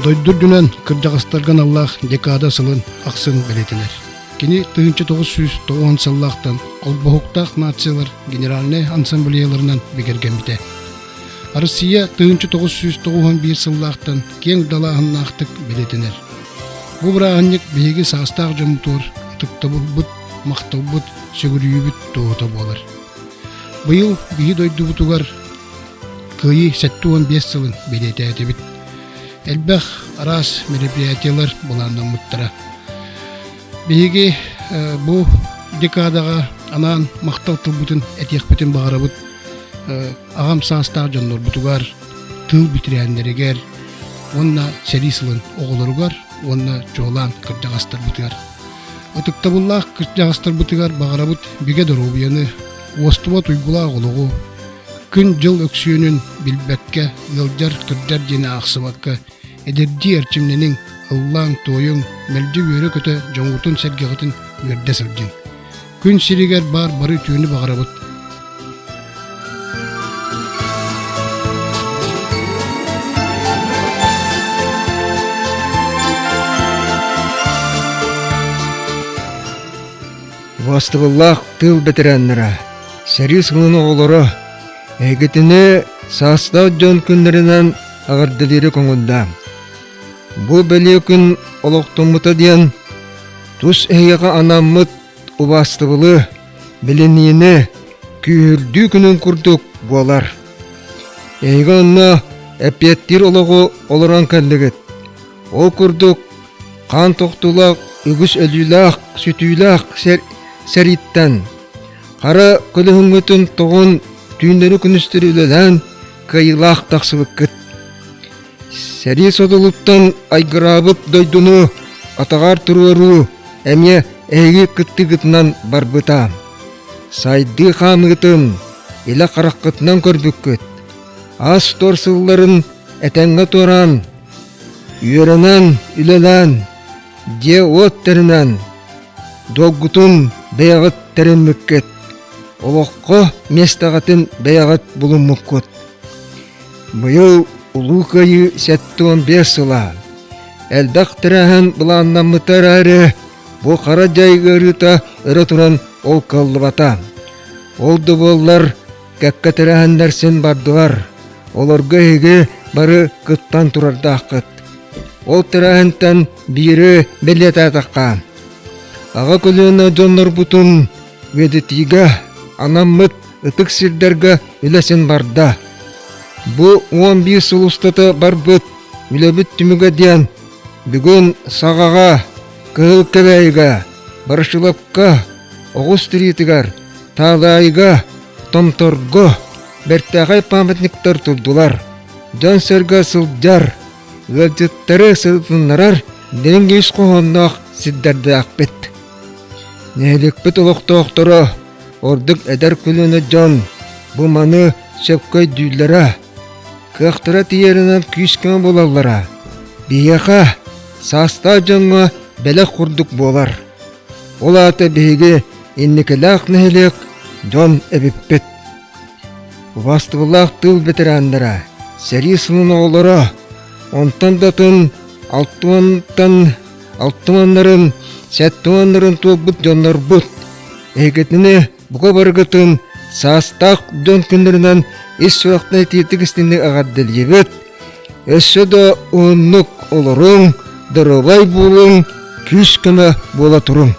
дойдур дүнен кыржагастарган Аллах декада сылын аксын белетинер. Кини 1990 сыллахтан Албахуктах нациялар генеральный ассамблеяларынан бигерген бите. Россия 1991 сыллахтан кең далаһыннахтык белетинер. Бу браханник биги састаг жомтур, тыктабыт, мактабыт, сөгүрүйбүт тоото болар. Быйыл биги дойдубутугар кыйы 75 сылын белететебит. Элбэх арас мероприятиялар буландан муттара. Биги бу декадага анан мактал тылбытын этиякбытын багарабыт агам састаг жоннор бутугар тыл битирәннәрегәр онна серисылын оголоругар онна жолан кыржагастар бутугар. Отуктабуллах кыржагастар бутугар багарабыт биге доробияны остуба туйгула оголугу күн жыл өксүйөнүн билбекке ылжар кыржар жена аксыбакка эдерди эрчимненин ыллаң тойың мелди өрө көтө жоңутун сергегытын үрдө сылжын. Күн сиригер бар бары түйүнү багарабыт. Вастывыллах тыл бетерәннәре, сәрис гылын оғылары, әгетіне састау жон күнлерінен ағырдылері көңілді. Бұ бәле күн олықтымыты дейін, тұс әйеға анамыт ұбастывылы, білінейіні күйірді күнін күрдік болар. Әйге онна әпеттер олығы олыран кәлігіт. Ол күрдік қан тоқтылақ, үгіс өлілақ, сүтілақ сәриттен. Қара күлігін өтін тұғын түйіндері күністірілілен кайылақ тақсылық күт. Сәри содылыптан айгырабып дойдуну атағар тұруару әме әйгі күттігітінен барбыта. Сайды қамығытын елі қараққытынан көрбік күт. Ас торсылларын әтәңгі торан, үйерінен үлелен, де от тәрінен, доғғытын бәяғыт тәрінмік күт. Олыққы местағатын бәяғыт бұлынмық күт. Бұйыл улу кайы 75 сыла. Әлдақ тірәхін бұланнан мұтар әрі, бұ қара жайғырыта үрі тұран ол қаллыбата. Олды боллар кәкка тірәхіндерсін бардуар. Оларға еге бары күттан тұрарды ақыт. Ол тірәхінтен бері белет атаққа. Аға көліні жонлар бұтын ведетігі анаммыт ұтық сілдерге үлесін барда. Бұ 11 сыл ұстаты бар бұт, үлебіт түмігі ден, бүгін сағаға, кығыл кәбәйіға, баршылапқа, оғыз түретігер, талайға, томторғы, бәртәғай памятниктар тұрдылар. Жан сәргі сылджар, ғылжыттары сылтынларар, денге үш қоғыннақ сиддерді ақпет. Нәлікпіт ұлықты оқтыры, ордық әдер күліні жан, бұ маны сөпкөй дүйілері, Кықтыра тиерінен күйіскен болалара. Бияқа саста жаңға бәлі құрдық болар. Ол аты бейге еннекілақ нәлік жон әбіппет. Вастывылақ тыл бетерандыра. Сәрі сылын оғылары. Онтан датын алтыманларын, сәттіманларын туылбыт жонлар бұт. Әгетіні бұға барғытын састақ жон күндерінен ис суақтан тетігістінді ағаддыл ебет. Өсі да ұнық олырың, дұрыбай болың, күз күмі бола тұрың.